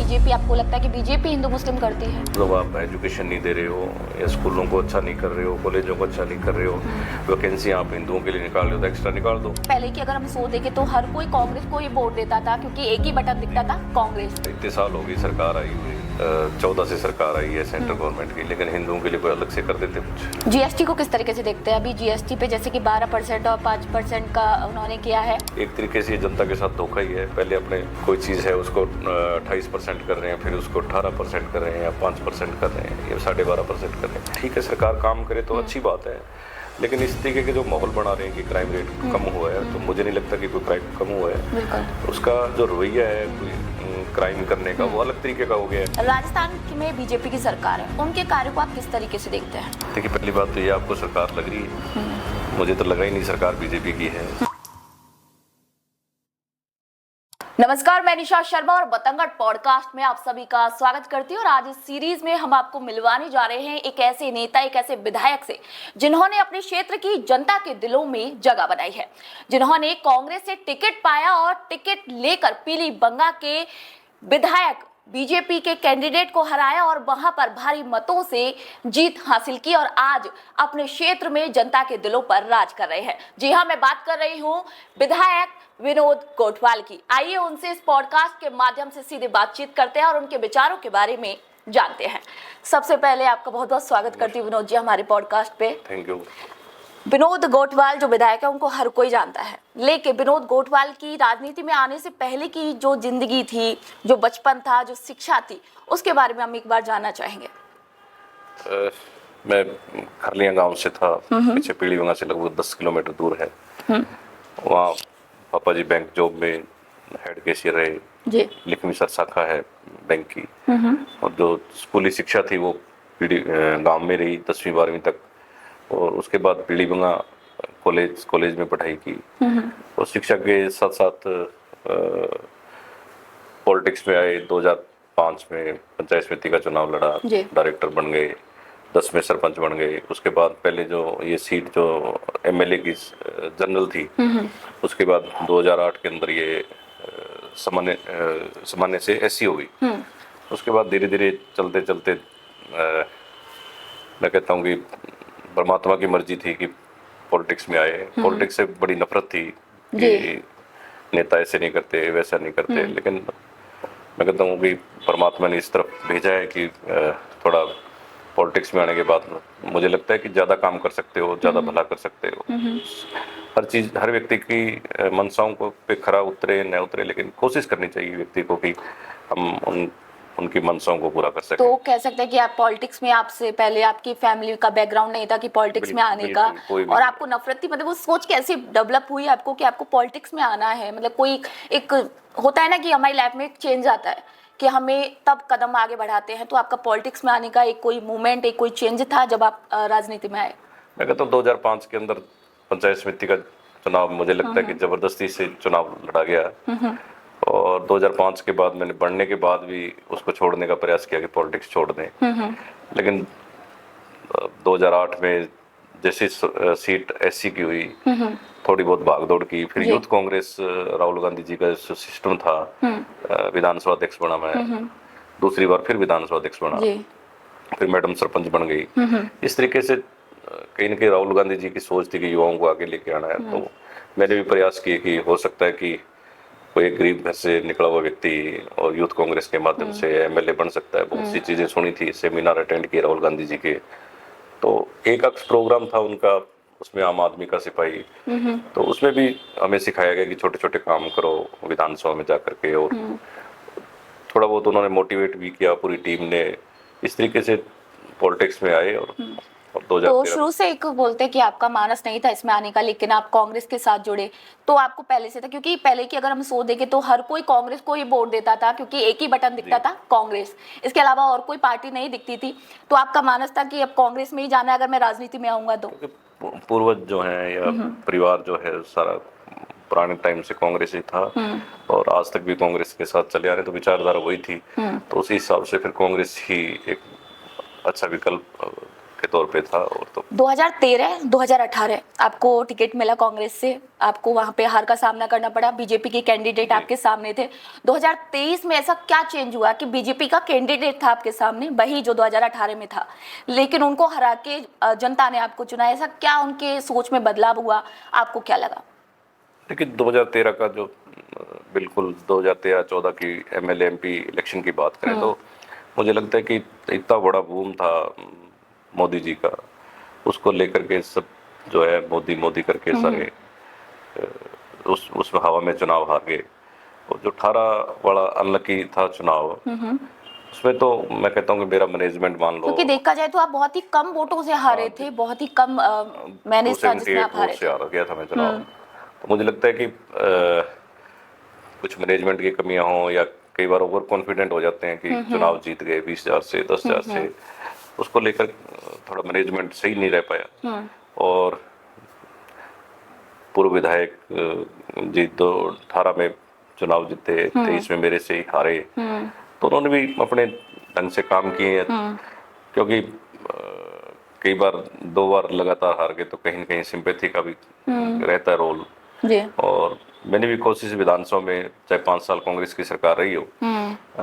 BJP, आपको लगता है कि बीजेपी हिंदू मुस्लिम करती है? जब आप एजुकेशन नहीं दे रहे हो या स्कूलों को अच्छा नहीं कर रहे हो, कॉलेजों को अच्छा नहीं कर रहे हो, वैकेंसी आप हिंदुओं के लिए निकाल रहे हो तो एक्स्ट्रा निकाल दो। पहले की अगर हम सोच देखें तो हर कोई कांग्रेस को ही वोट देता था, क्योंकि एक ही बटन दिखता था, कांग्रेस। इतने साल हो गई सरकार आई हुई, 14 से सरकार आई है सेंट्रल गवर्नमेंट की, लेकिन हिंदुओं के लिए कोई अलग से कर देते कुछ। जीएसटी को किस तरीके से देखते हैं? अभी जीएसटी पे जैसे कि 12% और 5% का उन्होंने किया है। एक तरीके से ये जनता के साथ धोखा ही है। पहले अपने कोई चीज़ है उसको 28% कर रहे हैं, फिर उसको 18% कर रहे हैं या 5% कर रहे हैं या 12.5% कर रहे हैं। ठीक है, सरकार काम करे तो अच्छी बात है, लेकिन इस तरीके के जो माहौल बना रहे हैं कि क्राइम रेट कम हुआ है, तो मुझे नहीं लगता कि कोई क्राइम कम हुआ है। उसका जो रवैया है कोई क्राइम करने का वो अलग तरीके का हो गया है। राजस्थान में बीजेपी की सरकार है, उनके कार्य को आप किस तरीके से देखते हैं? देखिए, पहली बात तो ये आपको सरकार लग रही है, मुझे तो लगा ही नहीं सरकार बीजेपी की है। नमस्कार, मैं निशा शर्मा और बतंगड़ पॉडकास्ट में आप सभी का स्वागत करती हूँ। और आज इस सीरीज में हम आपको मिलवाने जा रहे हैं एक ऐसे नेता, एक ऐसे विधायक से जिन्होंने अपने क्षेत्र की जनता के दिलों में जगह बनाई है, जिन्होंने कांग्रेस से टिकट पाया और टिकट लेकर पीलीबंगा के विधायक बीजेपी के कैंडिडेट को हराया और वहां पर भारी मतों से जीत हासिल की और आज अपने क्षेत्र में जनता के दिलों पर राज कर रहे हैं। जी हाँ, मैं बात कर रही हूँ विधायक विनोद गोठवाल की। आइए उनसे इस पॉडकास्ट के माध्यम से सीधे बातचीत करते हैं और उनके विचारों के बारे में जानते हैं। सबसे पहले आपका बहुत बहुत स्वागत करती हूँ विनोद जी हमारे पॉडकास्ट पे। Thank you. विनोद गोठवाल जो विधायक है उनको हर कोई जानता है, लेकिन विनोद गोठवाल की राजनीति में आने से पहले की जो जिंदगी थी, जो बचपन था, जो शिक्षा थी, उसके बारे में हम एक बार जानना चाहेंगे। मैं खरलिया गांव से था, पीछे पीलीबंगा से लगभग 10 किलोमीटर दूर है। वहाँ पापा जी बैंक जॉब में हेड कैशियर रहे जी। लिखमी सर शाखा है बैंक की, और जो स्कूली शिक्षा थी वो गांव में रही 10वीं 12वीं तक, और उसके बाद पीलीबंगा कॉलेज में पढ़ाई की। और शिक्षा के साथ साथ पॉलिटिक्स में आए। 2005 में पंचायत समिति का चुनाव लड़ा, डायरेक्टर बन गए, 10 में सरपंच बन गए। उसके बाद पहले जो ये सीट जो एमएलए की जनरल थी, उसके बाद 2008 के अंदर ये सामान्य से एससी हो गई। उसके बाद धीरे धीरे चलते चलते मैं कहता हूँ कि परमात्मा की मर्जी थी कि पॉलिटिक्स में आए। पॉलिटिक्स से बड़ी नफरत थी कि नेता ऐसे नहीं करते, वैसा नहीं करते, लेकिन मैं कहता हूँ कि परमात्मा ने इस तरफ भेजा है कि थोड़ा पॉलिटिक्स में आने के बाद मुझे लगता है कि ज़्यादा काम कर सकते हो, ज़्यादा भला कर सकते हो। हर चीज़, हर व्यक्ति की मंशाओं को पे खरा उतरे न उतरे, लेकिन कोशिश करनी चाहिए व्यक्ति को कि हम उनकी मंशाओं को पूरा कर सकें। तो कह सकते हैं कि आप पॉलिटिक्स में, आपसे पहले आपकी फैमिली का बैकग्राउंड नहीं था कि पॉलिटिक्स में आने का, और आपको नफरत थी, मतलब वो सोच कैसे डेवलप हुई आपको कि आपको पॉलिटिक्स में आना है? मतलब कोई एक होता है ना कि हमारी लाइफ में एक चेंज आता है कि हमें तब कदम आगे बढ़ाते हैं, तो आपका पॉलिटिक्स में आने का एक कोई मूवमेंट, एक कोई चेंज था जब आप राजनीति में आए? मैं कहता हूँ 2005 के अंदर पंचायत समिति का चुनाव मुझे लगता है कि जबरदस्ती से चुनाव लड़ा गया, और 2005 के बाद मैंने बढ़ने के बाद भी उसको छोड़ने का प्रयास किया कि पॉलिटिक्स छोड़ दें। लेकिन 2008 में जैसे सीट एससी की हुई, थोड़ी बहुत भागदौड़ की, फिर यूथ कांग्रेस राहुल गांधी जी का जो सिस्टम था, विधानसभा अध्यक्ष बना मैं, दूसरी बार फिर विधानसभा अध्यक्ष बना, फिर मैडम सरपंच बन गई। इस तरीके से कहीं न कहीं राहुल गांधी जी की सोच थी कि युवाओं को आगे लेके आना है, तो मैंने भी प्रयास किए कि हो सकता है कि कोई एक गरीब घर से निकला हुआ व्यक्ति और यूथ कांग्रेस के माध्यम से एमएलए बन सकता है। बहुत सी चीजें सुनी थी, सेमिनार अटेंड किए राहुल गांधी जी के, तो एक अक्ष प्रोग्राम था उनका, उसमें आम आदमी का सिपाही, तो उसमें भी हमें सिखाया गया कि छोटे छोटे काम करो विधानसभा में जा करके, और थोड़ा बहुत उन्होंने मोटिवेट भी किया पूरी टीम ने। इस तरीके से पॉलिटिक्स में आए, और तो शुरू से एक बोलते हैं कि आपका मानस नहीं था इसमें आने का, लेकिन आप कांग्रेस के साथ जुड़े, तो आपको पहले से था? क्योंकि पहले की अगर हम सोच देखें तो हर कोई कांग्रेस को ही वोट देता था, क्योंकि एक ही बटन दिखता था, कांग्रेस, इसके अलावा और कोई पार्टी नहीं दिखती थी। तो आपका मानस था कि अब कांग्रेस में ही जाना है अगर मैं राजनीति में आऊंगा तो? पूर्वज जो है या परिवार जो है सारा पुराने टाइम से कांग्रेस ही था, और आज तक भी कांग्रेस के साथ चले आ रहे, तो विचारधारा वही थी, तो उसी हिसाब से फिर कांग्रेस ही एक अच्छा विकल्प के तौर पे था। और तो 2013 2018 आपको टिकट मिला कांग्रेस से, आपको वहां पे हार का सामना करना पड़ा, बीजेपी के कैंडिडेट आपके सामने थे। 2023 में ऐसा क्या चेंज हुआ कि बीजेपी का कैंडिडेट था आपके सामने, वही जो 2018 में था, लेकिन उनको हरा के जनता ने आपको चुना? ऐसा क्या उनके सोच में बदलाव हुआ, आपको क्या लगा? देखिए 2013 का जो बिल्कुल 2013-14 की एमएलए एमपी इलेक्शन की बात करें तो मुझे लगता है कि इतना बड़ा बूम था मोदी जी का, उसको लेकर के सब जो है मोदी मोदी करके सारे उसमें हवा में चुनाव हार गए। और जो 18 वाला अनलकी था चुनाव, उसमें तो मैं कहता हूँ कि मेरा मैनेजमेंट मान लो, क्योंकि देखा जाए तो आप बहुत ही कम वोटों से हारे थे, बहुत ही कम मैनेज था जिसमें आप 278 वोट हारे से थे। हार गया था मैं चुनाव। तो मुझे लगता है कि कुछ मैनेजमेंट की कमियां हों, या कई बार ओवर कॉन्फिडेंट हो जाते हैं कि चुनाव जीत गए 20,000 से 10,000 से, उसको लेकर थोड़ा मैनेजमेंट सही नहीं रह पाया। और पूर्व विधायक जी तो 18 में चुनाव जीते, 23 में मेरे से ही हारे, तो उन्होंने भी अपने ढंग से काम किए हैं। क्योंकि कई बार 2 बार लगातार हार गए तो कहीं न कहीं सिंपैथी का भी रहता है रोल। जी। और मैंने भी कोशिश विधानसभा में, चाहे 5 साल कांग्रेस की सरकार रही हो,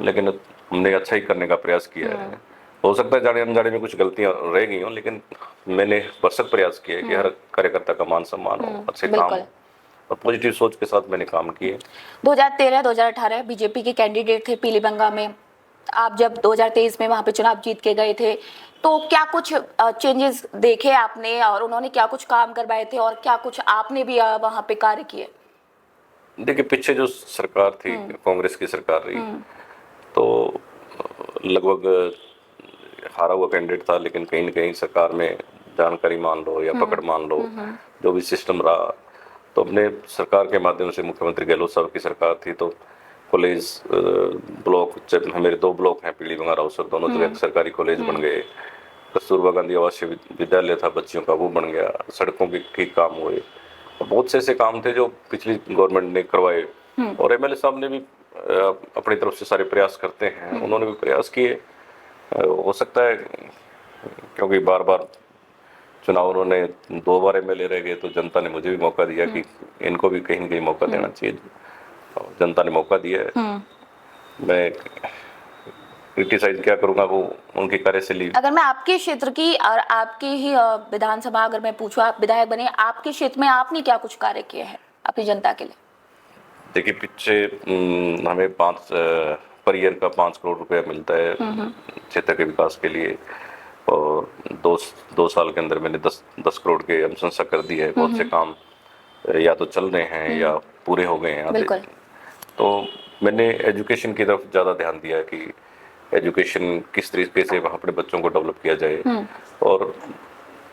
लेकिन हमने अच्छा ही करने का प्रयास किया है। हो सकता है जाने अनजाने में कुछ गलतियां रह गई हों, लेकिन मैंने भरसक प्रयास किया है कि हर कार्यकर्ता का मान सम्मान हो, अच्छे काम बिल्कुल। हो, और पॉजिटिव सोच के साथ मैंने काम किए। 2013-2018 बीजेपी के कैंडिडेट थे पीलीबंगा में, आप जब 2023 में वहां पे चुनाव जीत के गए थे, तो क्या कुछ चेंजेस देखे आपने, और उन्होंने क्या कुछ काम करवाए थे, और क्या कुछ आपने भी वहां पे कार्य किए? देखिए पीछे जो सरकार थी, कांग्रेस की सरकार रही, तो लगभग हारा हुआ कैंडिडेट था, लेकिन कहीं न कहीं सरकार में जानकारी मान लो या पकड़ मान लो, जो भी सिस्टम रहा, तो अपने सरकार के माध्यम से, मुख्यमंत्री गहलोत साहब की सरकार थी, तो कॉलेज ब्लॉक, जब मेरे 2 ब्लॉक हैं पीलीभंगा राउसर, दोनों जगह सरकारी कॉलेज बन गए। कस्तूरबा गांधी आवासीय विद्यालय था बच्चियों का, वो बन गया। सड़कों के ठीक काम हुए, और बहुत से ऐसे काम थे जो पिछली गवर्नमेंट ने करवाए। और एमएलए साहब ने भी अपनी तरफ से सारे प्रयास करते हैं, उन्होंने भी प्रयास किए। हो सकता है क्योंकि बार बार चुनाव उन्होंने 2 बार एमएलए रह गए, तो जनता ने मुझे भी मौका दिया कि इनको भी कहीं न कहीं मौका देना चाहिए, और जनता ने मौका दिया है। मैं क्रिटिसाइज क्या करूंगा, वो उनकी कार्यशैली। अगर मैं आपके क्षेत्र की और आपकी ही विधानसभा अगर मैं पूछूं, आप विधायक बने, आपके क्षेत्र में आपने क्या कुछ कार्य किए हैं अपनी जनता के लिए? देखिए पीछे हमें 5 पर ईयर का 5 करोड़ रुपया मिलता है क्षेत्र के विकास के लिए, और 2 साल के अंदर मैंने 10 करोड़ के अनुशंसा कर दी है। बहुत से काम या तो चल रहे हैं या पूरे हो गए हैं आधे। बिल्कुल। तो मैंने एजुकेशन की तरफ ज़्यादा ध्यान दिया है कि एजुकेशन किस तरीके से वहाँ अपने बच्चों को डेवलप किया जाए। और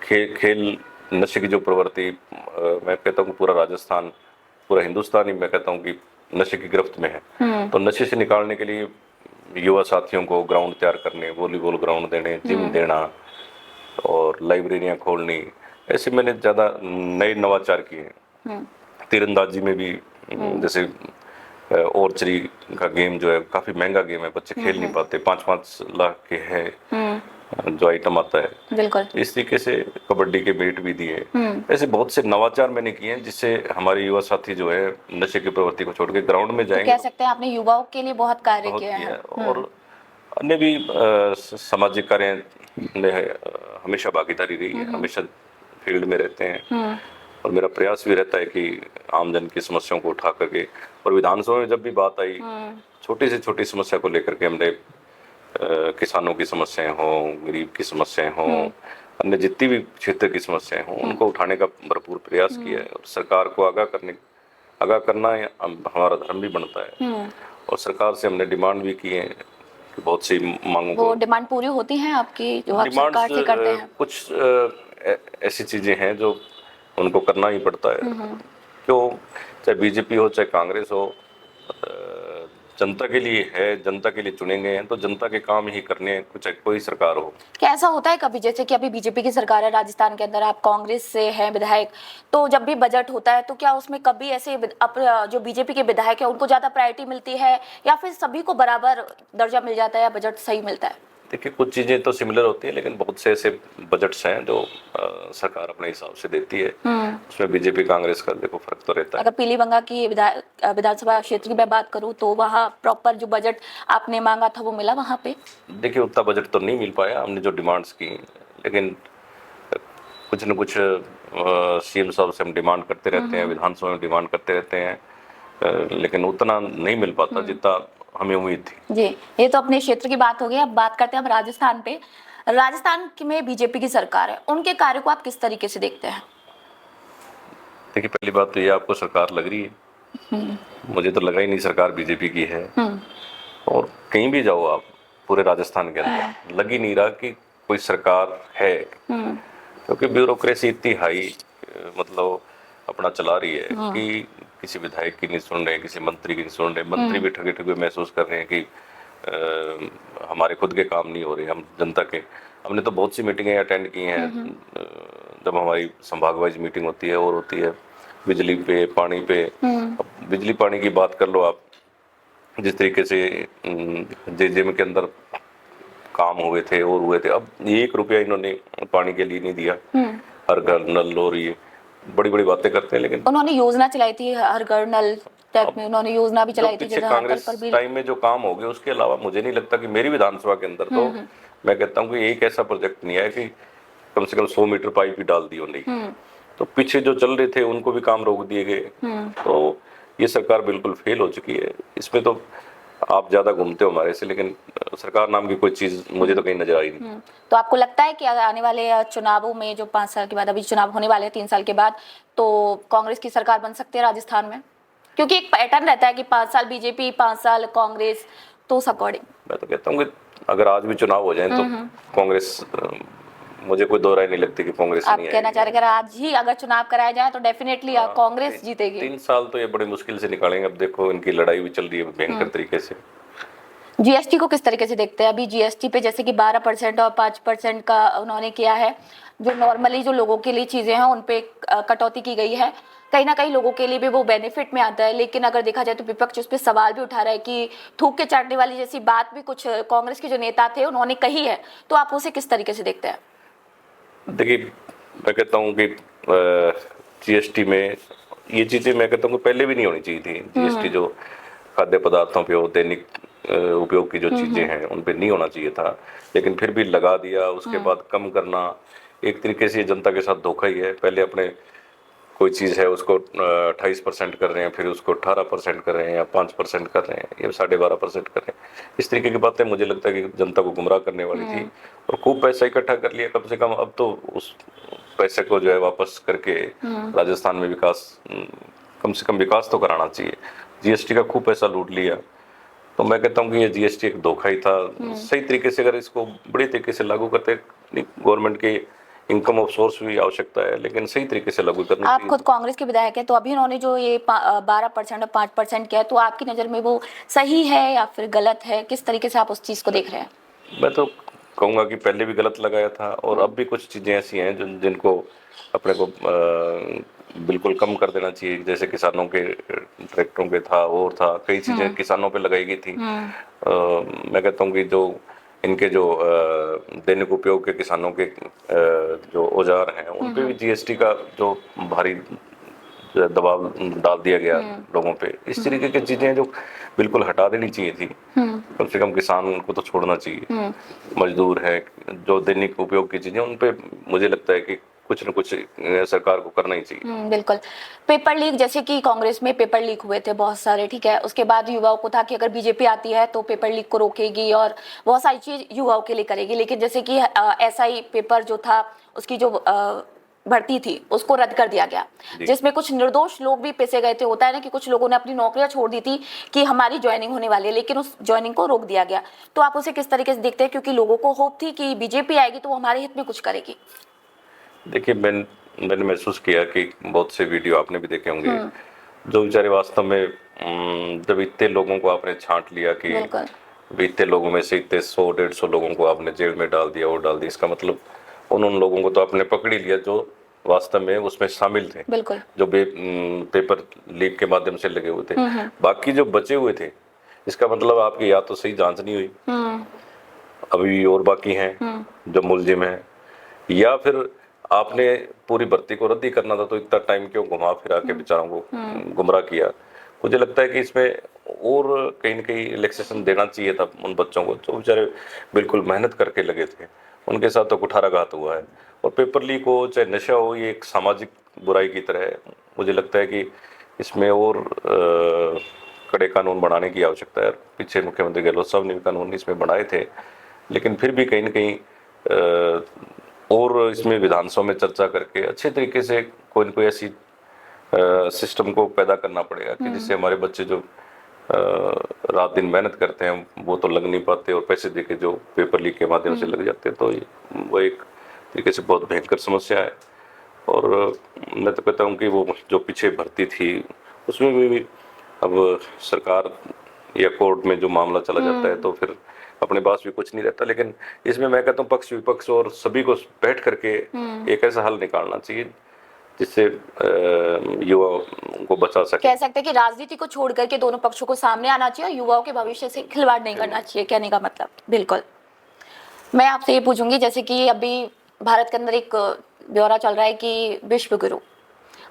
खेल नशे की जो प्रवृत्ति, मैं कहता हूँ पूरा राजस्थान, पूरा हिंदुस्तान ही मैं कहता हूँ कि नशे की गिरफ्त में है। तो नशे से निकालने के लिए युवा साथियों को ग्राउंड तैयार करने, वॉलीबॉल ग्राउंड देने, जिम देना, और लाइब्रेरियाँ खोलनी, ऐसे मैंने ज़्यादा नए नवाचार किए हैं। तीरंदाजी में भी जैसे ऑर्चरी का गेम जो है काफ़ी महंगा गेम है, बच्चे खेल नहीं पाते, 5-5 लाख के है जो आइटम आता है। बिल्कुल। इस तरीके से कबड्डी के बैट भी दिए। ऐसे बहुत से नवाचार मैंने किए हैं जिससे हमारे युवा साथी जो है नशे की प्रवृत्ति को छोड़ के ग्राउंड में तो जाएंगे। कह सकते हैं आपने युवाओं के लिए बहुत कार्य बहुत किया किया है। है। और अन्य भी सामाजिक कार्य में हमेशा भागीदारी रही है, हमेशा फील्ड में रहते हैं। और मेरा प्रयास भी रहता है कि आमजन की समस्याओं को उठा करके, और विधानसभा में जब भी बात आई, छोटी से छोटी समस्या को लेकर के हमने किसानों की समस्याएं हों, गरीब की समस्याएं हों, अन्य जितनी भी क्षेत्र की समस्याएं हों, उनको उठाने का भरपूर प्रयास किया है। और सरकार को आगाह करना हमारा धर्म भी बनता है। और सरकार से हमने डिमांड भी की है कि बहुत सी मांगों वो को। डिमांड पूरी होती हैं आपकी जो आप डिमांड्स सरकार से करते हैं? कुछ ऐसी चीजें हैं जो उनको करना ही पड़ता है। क्यों, चाहे बीजेपी हो चाहे कांग्रेस हो, जनता के लिए है, जनता के लिए चुने गए हैं, तो जनता के काम ही करने हैं, चाहे कोई सरकार हो। क्या ऐसा होता है कभी, जैसे कि अभी बीजेपी की सरकार है राजस्थान के अंदर, आप कांग्रेस से हैं विधायक, तो जब भी बजट होता है तो क्या उसमें कभी ऐसे जो बीजेपी के विधायक है उनको ज्यादा प्रायोरिटी मिलती है, या फिर सभी को बराबर दर्जा मिल जाता है, या बजट सही मिलता है? देखिए कुछ चीजें तो सिमिलर होती हैं, लेकिन बहुत से ऐसे बजट्स हैं जो सरकार अपने हिसाब से देती है। उसमें बीजेपी कांग्रेस का देखो फर्क तो रहता है। अगर पीलीभंगा की विधानसभा क्षेत्र की मैं बात करूं तो वहाँ प्रॉपर जो बजट आपने मांगा था वो मिला वहाँ पे? देखिए उतना बजट तो नहीं मिल पाया, हमने जो डिमांड्स की, लेकिन कुछ न कुछ सीएम साहब से हम डिमांड करते रहते हैं, विधानसभा में डिमांड करते रहते हैं, लेकिन उतना नहीं मिल पाता जितना हमें उम्मीद थी। जी, ये तो अपने क्षेत्र की बात हो गई। अब बात करते हैं हम राजस्थान पे। राजस्थान में बीजेपी की सरकार है, उनके कार्य को आप किस तरीके से देखते हैं? देखिए पहली बात तो ये आपको सरकार लग रही है, मुझे तो लगा ही नहीं सरकार बीजेपी की है। और कहीं भी जाओ आप पूरे राजस्थान के अंदर लग ही नहीं रहा कि कोई सरकार है, क्योंकि ब्यूरोक्रेसी इतनी हाई मतलब अपना चला रही है कि किसी विधायक की नहीं सुन रहे, किसी मंत्री की नहीं सुन रहे। मंत्री भी ठगे ठगे महसूस कर रहे हैं कि हमारे खुद के काम नहीं हो रहे, हम जनता के। हमने तो बहुत सी मीटिंगें अटेंड की हैं, जब हमारी संभाग वाइज मीटिंग होती है और होती है बिजली पे, पानी पे। अब बिजली पानी की बात कर लो आप, जिस तरीके से जेजेएम के अंदर काम हुए थे और हुए थे, अब 1 रुपया इन्होंने पानी के लिए नहीं दिया। हर घर नल और ये बड़ी बड़ी बातें करते हैं, लेकिन उन्होंने योजना चलाई थी हर घर नल टाइप में, उन्होंने योजना भी चलाई थी पीछे कांग्रेस टाइम में जो काम हो गए उसके अलावा मुझे नहीं लगता कि मेरी विधानसभा के अंदर तो मैं कहता हूँ कि एक ऐसा प्रोजेक्ट नहीं है कि कम से कम 100 मीटर पाइप ही डाल दी उन्होंने। तो पीछे जो चल रहे थे उनको भी काम रोक दिए गए। तो ये सरकार बिल्कुल फेल हो चुकी है। इसमें तो आप ज्यादा घूमते हो हमारे से, लेकिन सरकार नाम की कोई चीज मुझे तो कहीं नजर आई नहीं। तो आपको लगता है कि आने वाले चुनावों में जो 5 साल के बाद, अभी चुनाव होने वाले हैं 3 साल के बाद, तो कांग्रेस की सरकार बन सकती है राजस्थान में? क्योंकि एक पैटर्न रहता है कि 5 साल बीजेपी, 5 साल कांग्रेस, तो उस अकॉर्डिंग मैं तो कहता हूँ कि अगर आज भी चुनाव हो जाए तो कांग्रेस, मुझे कोई दो राय नहीं लगती कि कांग्रेस आप नहीं आएगी। कहना चाह रहे हैं अगर आज ही अगर चुनाव कराया जाए तो डेफिनेटली कांग्रेस जीतेगी? 3 साल तो ये बड़े मुश्किल से निकालेंगे। अब देखो इनकी लड़ाई भी चल रही है भयंकर तरीके से। जीएसटी को किस तरीके से देखते हैं? अभी जीएसटी पे जैसे कि 12% और 5% का उन्होंने किया है, जो नॉर्मली जो लोगों के लिए चीजें हैं उन पे कटौती की गई है। कहीं ना कहीं लोगों के लिए भी वो बेनिफिट में आता है, लेकिन अगर देखा जाए तो विपक्ष उस पर सवाल भी उठा रहा है कि थूक के चाटने वाली जैसी बात भी कुछ कांग्रेस के जो नेता थे उन्होंने कही है। तो आप उसे किस तरीके से देखते हैं? देखिए मैं कहता हूँ कि जीएसटी में ये चीजें मैं कहता हूँ कि पहले भी नहीं होनी चाहिए थी। जीएसटी जो खाद्य पदार्थों पे और दैनिक उपयोग की जो चीजें हैं उन पे नहीं होना चाहिए था, लेकिन फिर भी लगा दिया। उसके बाद कम करना एक तरीके से जनता के साथ धोखा ही है। पहले अपने कोई चीज है उसको 28% कर रहे हैं, फिर उसको 18% कर रहे हैं या 5% कर रहे हैं, ये 12.5% कर रहे हैं। इस तरीके की बातें मुझे लगता है कि जनता को गुमराह करने वाली थी और खूब पैसा इकट्ठा कर लिया कम से कम। अब तो उस पैसे को जो है वापस करके राजस्थान में विकास, कम से कम विकास तो कराना चाहिए। जीएसटी का खूब पैसा लूट लिया, तो मैं कहता हूँ कि ये जीएसटी एक धोखा ही था। सही तरीके से अगर इसको बड़े तरीके से लागू करते, गवर्नमेंट के इनकम ऑफ सोर्स भी आवश्यकता है, लेकिन सही तरीके से लागू करना आप खुद कांग्रेस के विधायक हैं, तो अभी उन्होंने जो ये 12% और 5% किया है, तो आपकी नज़र में वो सही है या फिर गलत है? किस तरीके से आप उस चीज़ को देख रहे हैं? मैं तो कहूँगा कि पहले भी गलत लगाया था और अब भी कुछ चीज़ें ऐसी हैं जिनको अपने को बिल्कुल कम कर देना चाहिए। जैसे किसानों के ट्रैक्टरों पे था और था, कई चीज़ें किसानों पे लगाई गई थी। मैं कहता हूँ कि जो इनके जो दैनिक उपयोग के किसानों के जो औजार हैं उन पे भी जीएसटी का जो भारी दबाव डाल दिया गया लोगों पे। इस तरीके की चीजें जो बिल्कुल हटा देनी चाहिए थी। कम से कम किसान को तो छोड़ना चाहिए। मजदूर है, जो दैनिक उपयोग की चीजें, उन पे मुझे लगता है कि कुछ न कुछ सरकार को करना ही चाहिए। बिल्कुल। पेपर लीक, जैसे कि कांग्रेस में पेपर लीक हुए थे बहुत सारे, ठीक है, उसके बाद युवाओं को था कि अगर बीजेपी आती है तो पेपर लीक को रोकेगी और बहुत सारी चीज युवाओं के लिए करेगी। लेकिन जैसे कि एसआई पेपर जो था उसकी जो भर्ती थी उसको रद्द कर दिया गया, जिसमें कुछ निर्दोष लोग भी पैसे गए थे। होता है ना कि कुछ लोगों ने अपनी नौकरियां छोड़ दी थी कि हमारी ज्वाइनिंग होने वाली है, लेकिन उस ज्वाइनिंग को रोक दिया गया। तो आप उसे किस तरीके से देखते हैं? क्योंकि लोगों को होप थी कि बीजेपी आएगी तो वो हमारे हित में कुछ करेगी। देखिए मैंने महसूस किया कि बहुत से वीडियो आपने भी देखे होंगे, जो बेचारे वास्तव में जब इतने लोगों को आपने छांट लिया कि इतने लोगों में से इतने 100-150 लोगों को आपने जेल में डाल दिया और डाल दिया, इसका मतलब उन लोगों को तो आपने पकड़ ही लिया जो वास्तव में उसमें शामिल थे, जो पेपर लीक के माध्यम से लगे हुए थे। बाकी जो बचे हुए थे, इसका मतलब आपकी या तो सही जांच नहीं हुई अभी और बाकी हैं जो मुलजिम हैं, या फिर आपने पूरी भर्ती को रद्द ही करना था तो इतना टाइम क्यों घुमा फिरा के बेचारों को गुमराह किया। मुझे लगता है कि इसमें और कहीं ना कहीं रिलैक्सेशन देना चाहिए था उन बच्चों को जो बेचारे बिल्कुल मेहनत करके लगे थे, उनके साथ तो कुठाराघात हुआ है। और पेपर लीक हो चाहे नशा हो, ये एक सामाजिक बुराई की तरह है। मुझे लगता है कि इसमें और कड़े कानून बनाने की आवश्यकता है। पीछे मुख्यमंत्री गहलोत साहब ने भी कानून इसमें बनाए थे, लेकिन फिर भी कहीं ना कहीं और इसमें विधानसभा में चर्चा करके अच्छे तरीके से कोई न कोई ऐसी सिस्टम को पैदा करना पड़ेगा कि जिससे हमारे बच्चे जो रात दिन मेहनत करते हैं वो तो लग नहीं पाते, और पैसे देके जो पेपर लीक के माध्यम से लग जाते हैं, तो वो एक तरीके से बहुत भयंकर समस्या है। और मैं तो कहता हूँ कि वो जो पीछे भर्ती थी उसमें भी अब सरकार या कोर्ट में जो मामला चला जाता है तो फिर अपने पास भी कुछ नहीं रहता। लेकिन इसमें मैं कहता हूँ पक्ष विपक्ष और सभी को बैठ करके एक ऐसा हल निकालना चाहिए जिससे युवा को बचा सके। कह सकते हैं कि राजनीति को छोड़ करके दोनों पक्षों को सामने आना चाहिए और युवाओं के भविष्य से खिलवाड़ नहीं करना चाहिए, कहने का मतलब। बिल्कुल। मैं आपसे ये पूछूंगी, जैसे कि अभी भारत के अंदर एक ब्यौरा चल रहा है कि विश्व गुरु,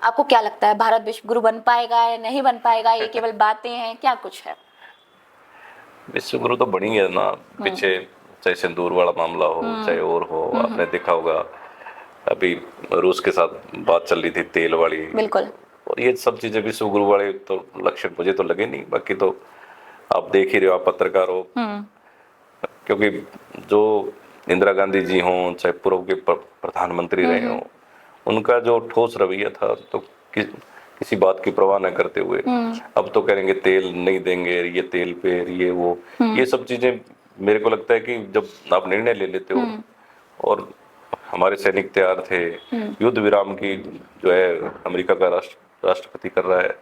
आपको क्या लगता है भारत विश्व गुरु बन पाएगा या नहीं बन पाएगा? ये केवल बातें हैं, क्या कुछ है? विश्व गुरु तो बनी है ना, पीछे चाहे सिंदूर वाला मामला हो चाहे और हो, आपने देखा होगा अभी रूस के साथ बात चल रही थी तेल वाली। बिल्कुल। और ये सब चीजें विश्व गुरु वाले तो लक्षण मुझे तो लगे नहीं, बाकी तो आप देख ही रहे हो, आप पत्रकार हो। क्योंकि जो इंदिरा गांधी जी हों चाहे पूर्व के प्रधानमंत्री रहे हों, उनका जो ठोस रवैया था तो किसी बात की परवाह न करते हुए अब तो करेंगे तेल नहीं देंगे, ये तेल पे ये वो, ये सब चीजें मेरे को लगता है कि जब आप निर्णय ले लेते हो और हमारे सैनिक तैयार थे, युद्ध विराम की जो है अमेरिका का राष्ट्रपति कर रहा है,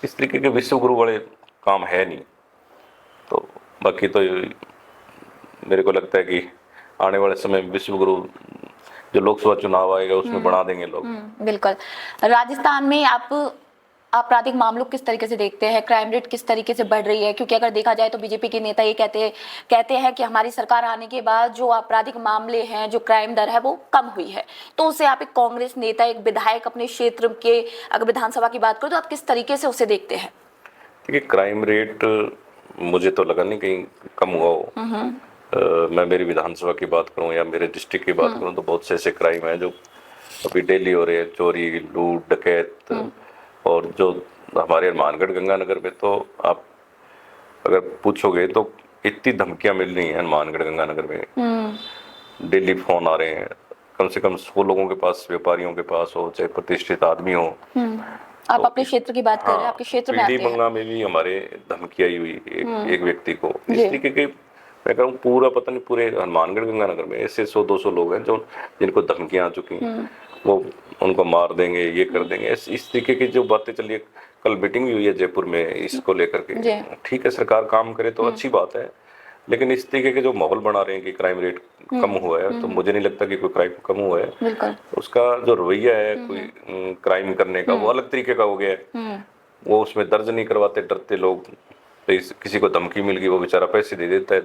इस तरीके के विश्व गुरु वाले काम है नहीं। तो बाकी तो मेरे को लगता है कि आने वाले समय में विश्व गुरु जो लोकसभा चुनाव आएगा उसमें बना देंगे लोग। बिल्कुल। राजस्थान में आप आपराधिक मामलों किस तरीके से देखते हैं? क्राइम रेट किस तरीके से बढ़ रही है? क्योंकि अगर देखा जाए तो बीजेपी के नेता ये कहते हैं कि हमारी सरकार आने के बाद जो आपराधिक मामले हैं, जो क्राइम दर है वो कम हुई है। तो उसे आप एक कांग्रेस नेता, एक विधायक अपने क्षेत्र के, अगर विधानसभा की बात करो तो आप किस तरीके से उसे देखते हैं? देखिए, क्राइम रेट मुझे तो लगा नहीं कहीं कम हुआ हो। मैं मेरी विधानसभा की बात करूं या मेरे डिस्ट्रिक्ट की बात करूं तो बहुत से ऐसे क्राइम हैं जो अभी डेली हो रहे हैं, चोरी, लूट, डकैत। और जो हमारे हनुमानगढ़ गंगानगर में तो आप अगर पूछोगे तो इतनी धमकियां मिल रही हैं हनुमानगढ़ गंगानगर में, डेली फोन आ रहे हैं, कम से कम 100 लोगों के पास, व्यापारियों के पास हो चाहे प्रतिष्ठित आदमी हो। आप अपने क्षेत्र की बात कर रहे हैं, आपके क्षेत्र में आते हैं। बंगा में भी हमारे धमकी आई हुई एक व्यक्ति को। इस तरीके के मैं कहूँ पूरा पता नहीं पूरे हनुमानगढ़ गंगानगर में ऐसे 100-200 लोग हैं जो जिनको धमकियां आ चुकी हैं, वो उनको मार देंगे, ये कर देंगे, इस तरीके की जो बातें चली है। कल मीटिंग भी हुई है जयपुर में इसको लेकर के। ठीक है, सरकार काम करे तो अच्छी बात है, लेकिन इस तरीके के जो माहौल बना रहे हैं कि क्राइम रेट कम हुआ है, तो मुझे नहीं लगता कि कोई क्राइम कम हुआ है। उसका जो रवैया है कोई क्राइम करने का वो अलग तरीके का हो गया है। वो उसमें दर्ज नहीं करवाते, डरते लोग। तो किसी को धमकी मिल गई, वो बेचारा पैसे दे देता है,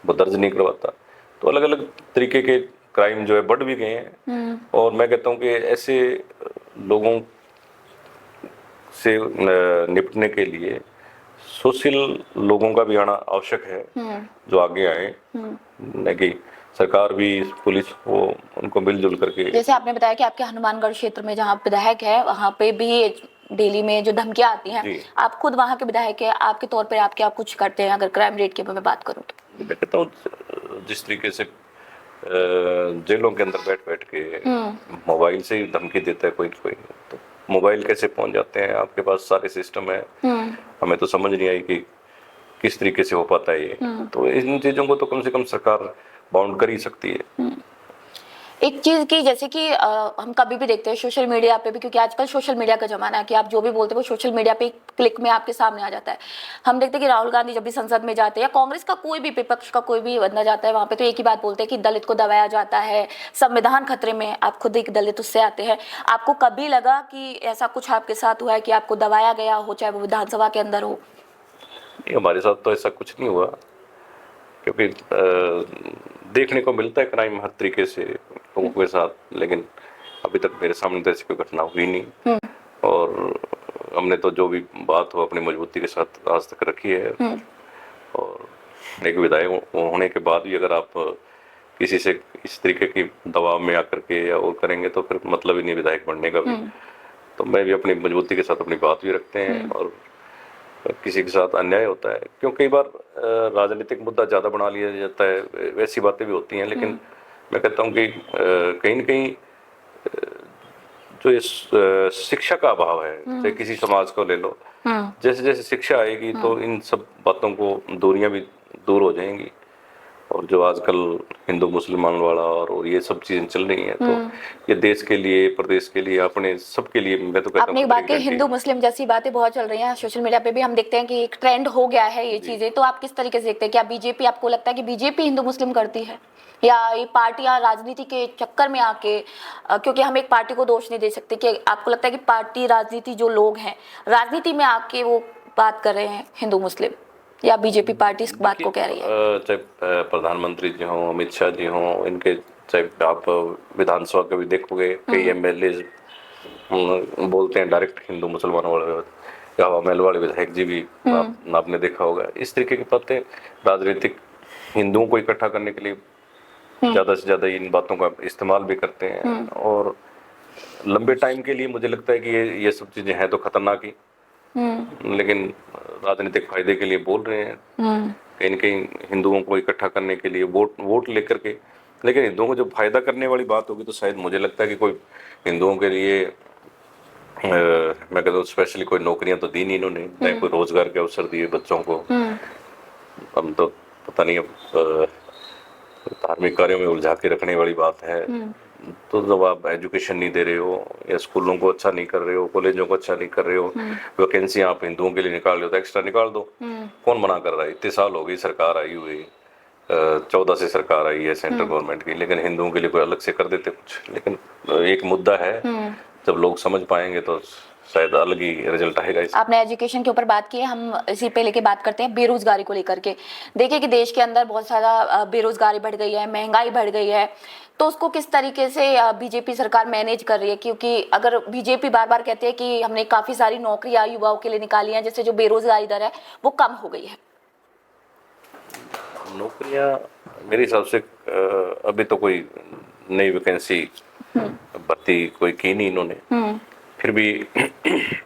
वो दर्ज नहीं करवाता। तो अलग अलग तरीके के क्राइम जो है बढ़ भी गए हैं। और मैं कहता हूँ कि ऐसे लोगों से निपटने के लिए सोशल लोगों का भी आना आवश्यक है, जो आगे आए, न कि सरकार भी, पुलिस हो, उनको मिलजुल करके। जैसे आपने बताया कि आपके हनुमानगढ़ क्षेत्र में जहाँ विधायक है वहाँ पे भी डेली में जो धमकियां आती हैं, आप खुद वहाँ के विधायक है, आपके तौर पर आप क्या कुछ करते हैं? अगर क्राइम रेट की मैं बात करूँ तो मैं कहता हूँ जिस तरीके से जेलों के अंदर बैठ बैठ के मोबाइल से ही धमकी देता है कोई, तो मोबाइल कैसे पहुंच जाते हैं आपके पास, सारे सिस्टम है। हमें तो समझ नहीं आई कि किस तरीके से हो पाता है ये। तो इन चीजों को तो कम से कम सरकार बाउंड कर ही सकती है। एक चीज की, जैसे कि हम कभी भी देखते हैं सोशल मीडिया पे भी, क्योंकि आजकल सोशल मीडिया का जमाना है कि आप जो भी बोलते हो वो सोशल मीडिया पे क्लिक में आपके सामने आ जाता है। हम देखते हैं कि राहुल गांधी जब भी संसद में जाते हैं या कांग्रेस का कोई भी विपक्ष का कोई भी बंदा जाता है वहां पे, तो एक ही बात बोलते हैं कि दलित को दबाया जाता है, संविधान खतरे में। आप खुद एक दलित उससे आते हैं, आपको कभी लगा कि ऐसा कुछ आपके साथ हुआ है कि आपको दबाया गया हो, चाहे वो विधानसभा के अंदर हो? हमारे साथ तो ऐसा कुछ नहीं हुआ। क्योंकि देखने को मिलता है क्राइम हर तरीके से लोगों के साथ, लेकिन अभी तक मेरे सामने तो ऐसी कोई घटना हुई नहीं। और हमने तो जो भी बात हो अपनी मजबूती के साथ आज तक रखी है। और एक विधायक होने के बाद भी अगर आप किसी से इस तरीके की दबाव में आकर के या वो करेंगे तो फिर मतलब ही नहीं विधायक बनने का भी। तो मैं भी अपनी मजबूती के साथ अपनी बात भी रखते हैं, और किसी के साथ अन्याय होता है क्योंकि कई बार राजनीतिक मुद्दा ज़्यादा बना लिया जाता है, वैसी बातें भी होती हैं। लेकिन मैं कहता हूँ कि कहीं न कहीं जो इस शिक्षा का अभाव है, चाहे किसी समाज को ले लो, जैसे जैसे शिक्षा आएगी तो इन सब बातों को दूरियां भी दूर हो जाएंगी। और जो आजकल हिंदू मुसलमान वाला और ये सब चीजें चल रही हैं, तो ये देश के लिए, प्रदेश के लिए, अपने सबके लिए मैं तो कहता आपने हूँ बात की हिंदू मुस्लिम जैसी बातें बहुत चल रही हैं सोशल मीडिया पे भी, हम देखते हैं कि एक ट्रेंड हो गया है ये चीजें। तो आप किस तरीके से देखते हैं? क्या बीजेपी, आपको लगता है कि बीजेपी हिंदू मुस्लिम करती है, या ये पार्टियां राजनीति के चक्कर में आके, क्योंकि हम एक पार्टी को दोष नहीं दे सकते, कि आपको लगता है कि पार्टी राजनीति जो लोग हैं राजनीति में आके वो बात कर रहे हैं हिंदू मुस्लिम, या बीजेपी पार्टी इस बात को कह रही है? चाहे प्रधानमंत्री जी हों, अमित शाह जी हों, इनके चाहे आप विधानसभा के भी देखोगे कई एमएलए बोलते हैं डायरेक्ट हिंदू मुसलमानों वाले, या एमएल वाले विधायक जी भी आपने देखा होगा। इस तरीके की बातें राजनीतिक हिंदुओं को इकट्ठा करने के लिए ज्यादा से ज्यादा इन बातों का इस्तेमाल भी करते हैं। और लंबे टाइम के लिए मुझे लगता है कि ये सब चीजें हैं तो खतरनाक ही, लेकिन राजनीतिक फायदे के लिए बोल रहे हैं, कहीं न कहीं हिंदुओं को इकट्ठा करने के लिए, वोट लेकर के। लेकिन हिंदुओं को जब फायदा करने वाली बात होगी तो शायद मुझे लगता है कि कोई हिंदुओं के लिए मैं कहता हूँ स्पेशली कोई नौकरियां तो दी नहीं इन्होंने, न कोई रोजगार के अवसर दिए बच्चों को। हम तो पता नहीं, अब धार्मिक कार्यों में उलझा के रखने वाली बात है। तो जब आप एजुकेशन नहीं दे रहे हो, या स्कूलों को अच्छा नहीं कर रहे हो, कॉलेजों को अच्छा नहीं कर रहे हो, वैकेंसी आप हिंदुओं के लिए निकाल रहे हो तो एक्स्ट्रा निकाल दो। कौन मना कर रहा है? इतने साल हो गई सरकार आई हुई, 14 से सरकार आई है सेंट्रल गवर्नमेंट की, लेकिन हिंदुओं के लिए कोई अलग से कर देते कुछ। लेकिन एक मुद्दा है, जब लोग समझ पाएंगे तो शायद अलग ही रिजल्ट आएगा। आपने एजुकेशन के ऊपर बात की है, हम इसी पे लेके बात करते हैं बेरोजगारी को लेकर के। देखिए कि देश के अंदर बहुत ज़्यादा बेरोजगारी बढ़ गई है, महंगाई बढ़ गई है, तो उसको किस तरीके से बीजेपी सरकार मैनेज कर रही है? क्योंकि अगर बीजेपी बार बार कहती है कि हमने काफ़ी सारी नौकरियां युवाओं के लिए निकाली हैं, जिससे जो बेरोजगारी दर है वो कम हो गई है। नौकरियां मेरे हिसाब से अभी तो कोई नई वैकेंसी भर्ती कोई की नहीं इन्होंने। फिर भी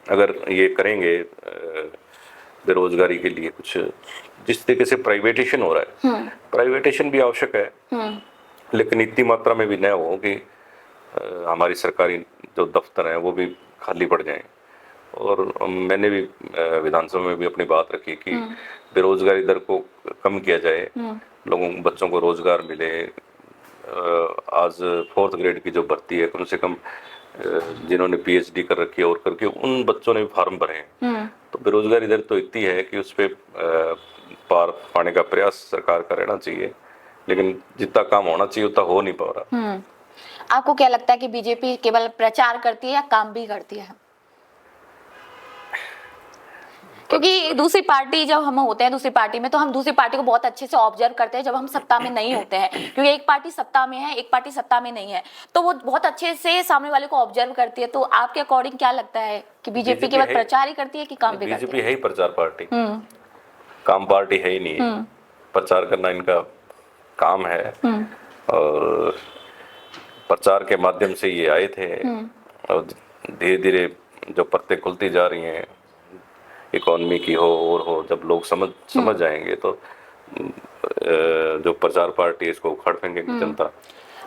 अगर ये करेंगे बेरोजगारी के लिए कुछ, जिस तरीके से प्राइवेटेशन हो रहा है, प्राइवेटेशन भी आवश्यक है, लेकिन इतनी मात्रा में भी न हो कि हमारी सरकारी जो दफ्तर हैं वो भी खाली पड़ जाएं। और मैंने भी विधानसभा में भी अपनी बात रखी कि बेरोजगारी दर को कम किया जाए, लोगों बच्चों को रोजगार मिले। आज 4th ग्रेड की जो भर्ती है, कम से कम जिन्होंने पीएचडी कर रखी है और करके उन बच्चों ने भी फार्म भरे हैं। तो बेरोजगारी दर तो इतनी है कि उस पर पार पाने का प्रयास सरकार का रहना चाहिए, लेकिन जितना काम होना चाहिए उतना हो नहीं पा रहा। आपको क्या लगता है कि बीजेपी केवल प्रचार करती है या काम भी करती है? क्योंकि दूसरी पार्टी जब हम होते हैं दूसरी पार्टी में, तो हम दूसरी पार्टी को बहुत अच्छे से ऑब्जर्व करते हैं जब हम सत्ता में नहीं होते हैं, क्योंकि एक पार्टी सत्ता में है, एक पार्टी सत्ता में नहीं है, तो वो बहुत अच्छे से सामने वाले को ऑब्जर्व करती है। तो आपके अकॉर्डिंग क्या लगता है कि बीजेपी केवल प्रचार ही करती है कि काम भी करती है? बीजेपी है ही प्रचार पार्टी, काम पार्टी है ही नहीं। प्रचार करना इनका काम है, और प्रचार के माध्यम से ये आए थे, और धीरे धीरे जो परतें खुलती जा रही हैं इकोनॉमी की हो और हो, जब लोग समझ जाएंगे तो जो प्रचार पार्टी इसको उखाड़ फेंकेगी जनता।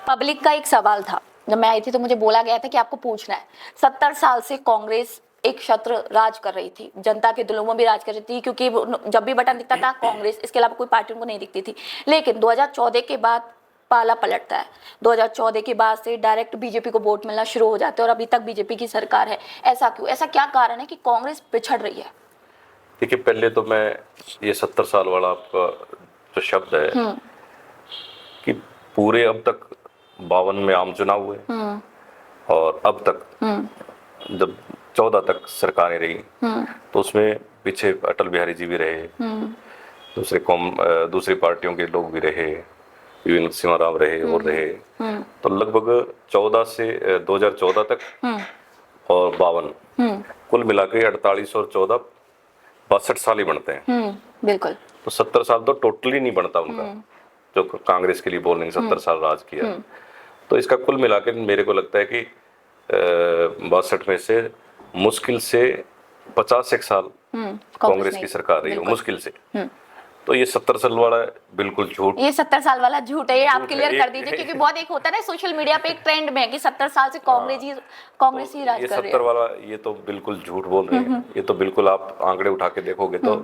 पब्लिक का एक सवाल था, जब मैं आई थी तो मुझे बोला गया था कि आपको पूछना है। 70 साल से कांग्रेस एक छत्र राज कर रही थी, जनता के दिलों में भी राज कर रही थी, क्योंकि जब भी बटन दिखता था कांग्रेस, इसके अलावा कोई पार्टी उनको नहीं दिखती थी। लेकिन 2014 के बाद पाला पलटता है। 2014 के बाद से डायरेक्ट बीजेपी को वोट मिलना शुरू हो जाते हैं और अभी तक बीजेपी की सरकार है। ऐसा क्यों? ऐसा क्या कारण है कि कांग्रेस पिछड़ रही है? देखिए, पहले तो मैं ये 70 साल वाला आपका जो शब्द है कि पूरे अब तक 52 में आम चुनाव हुए, और अब तक जब 14 तक सरकारें रही, तो उसमें पीछे अटल बिहारी जी भी रहे, दूसरी पार्टियों के लोग भी रहे, विवेक सिंह रहे और रहे। तो लगभग 2014 तक और 52 कुल मिला के 48 और 14 62 साल ही बनते हैं। बिल्कुल। तो 70 साल तो टोटली नहीं बनता उनका, जो कांग्रेस के लिए बोल रहे 70 साल राज किया। तो इसका कुल मिला के मेरे को लगता है कि 62 में से मुश्किल से 50 साल कांग्रेस की सरकार रही हो, मुश्किल से। तो ये 70 साल वाला बिल्कुल झूठ, ये 70 साल वाला झूठ है, ये आप क्लियर कर दीजिए, क्योंकि बहुत एक होता है ना सोशल मीडिया पे एक ट्रेंड में है कि 70 साल से कांग्रेस ही राज ये कर रही 70 है। वाला ये तो बिल्कुल झूठ बोल रहे हैं। ये तो बिल्कुल आप आंकड़े उठा के देखोगे तो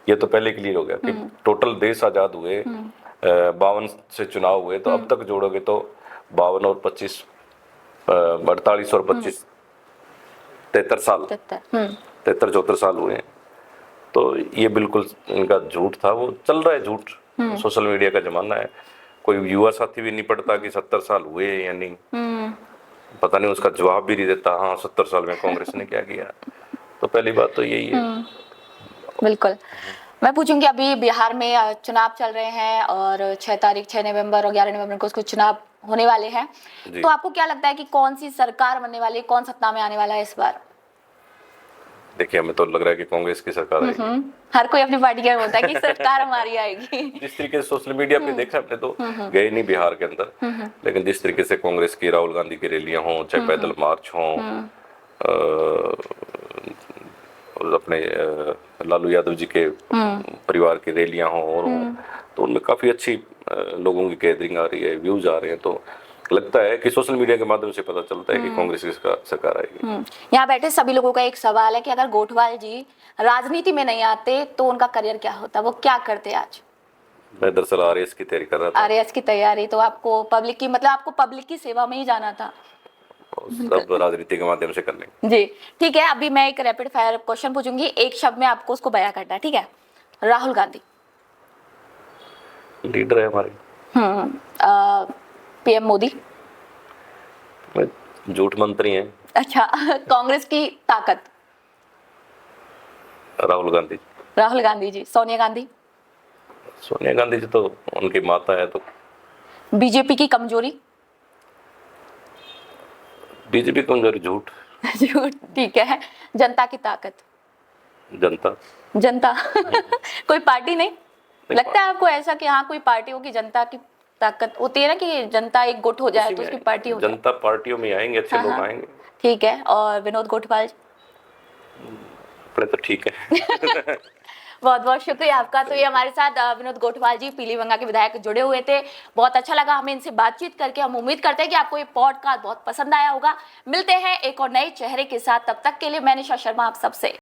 ये तो पहले क्लियर हो गया कि टोटल देश आजाद हुए 52 से चुनाव हुए, तो अब तक जोड़ोगे तो 52 और 25 48 और 25 73 साल 73-74 साल हुए हैं। तो ये बिल्कुल इनका झूठ था, वो चल रहा है झूठ। सोशल मीडिया का जमाना है, कोई युवा साथी भी नहीं पढ़ता कि 70 साल हुए या नहीं, पता नहीं, उसका जवाब भी नहीं देता हाँ 70 साल में कांग्रेस ने क्या किया। तो पहली बात तो यही है। बिल्कुल। मैं पूछूंगी, अभी बिहार में चुनाव चल रहे हैं और 6 नवंबर और 11 नवंबर को उसको चुनाव होने वाले हैं, तो आपको क्या लगता है कि कौन सी सरकार बनने वाली है, कौन सत्ता में आने वाला है इस बार? देखिए, हमें तो लग रहा है कि कांग्रेस की सरकार आएगी। हर कोई अपनी पार्टी का होता है कि सरकार हमारी आएगी। जिस तरीके से सोशल मीडिया पे देखा हमने, तो गए नहीं बिहार के अंदर, लेकिन जिस तरीके से कांग्रेस की राहुल गांधी की रैलियां हों, चाहे पैदल मार्च हों, और अपने लालू यादव जी के परिवार की रैलियां हों और तो उनमें काफी अच्छी लोगों की गैदरिंग आ रही है, व्यूज आ रहे हैं। तो लगता है कि सोशल मीडिया के माध्यम से पता चलता है कि कांग्रेस की सरकार आएगी। यहाँ बैठे सभी लोगों का एक सवाल है कि अगर गोठवाल जी राजनीति में नहीं आते तो उनका करियर क्या होता, वो क्या करते आज? मैं दरअसल आरएएस की तैयारी कर रहा था। आरएएस की तैयारी, तो आपको पब्लिक की, मतलब आपको पब्लिक की सेवा में ही जाना था। सब राजनीति के माध्यम से कर लेंगे। जी ठीक है, अभी मैं एक रैपिड फायर क्वेश्चन पूछूंगी, एक शब्द में आपको उसको बयां करना है, ठीक है? राहुल गांधी। लीडर है हमारे। पीएम मोदी। झूठ मंत्री हैं। अच्छा। कांग्रेस की ताकत। राहुल गांधी। राहुल गांधी जी। सोनिया गांधी। सोनिया गांधी जी तो उनकी माता है। तो बीजेपी की कमजोरी। बीजेपी कमजोरी झूठ। झूठ, ठीक है। जनता की ताकत। जनता। जनता। कोई पार्टी नहीं लगता है आपको ऐसा कि हाँ कोई पार्टी हो कि जनता की ताकत होती है ना, कि जनता एक गुट हो जाए तो उसकी पार्टी हो जाए? जनता पार्टियों में आएंगे, अच्छे लोग आएंगे। ठीक है। और विनोद गोठवाल अपने तो ठीक है। बहुत बहुत शुक्रिया आपका। तो ये हमारे साथ विनोद गोठवाल जी पीलीभंगा के विधायक जुड़े हुए थे। बहुत अच्छा लगा हमें इनसे बातचीत करके। हम उम्मीद करते हैं कि आपको ये पॉडकास्ट बहुत पसंद आया होगा। मिलते हैं एक और नए चेहरे के साथ, तब तक के लिए मैं निशा शर्मा आप सबसे।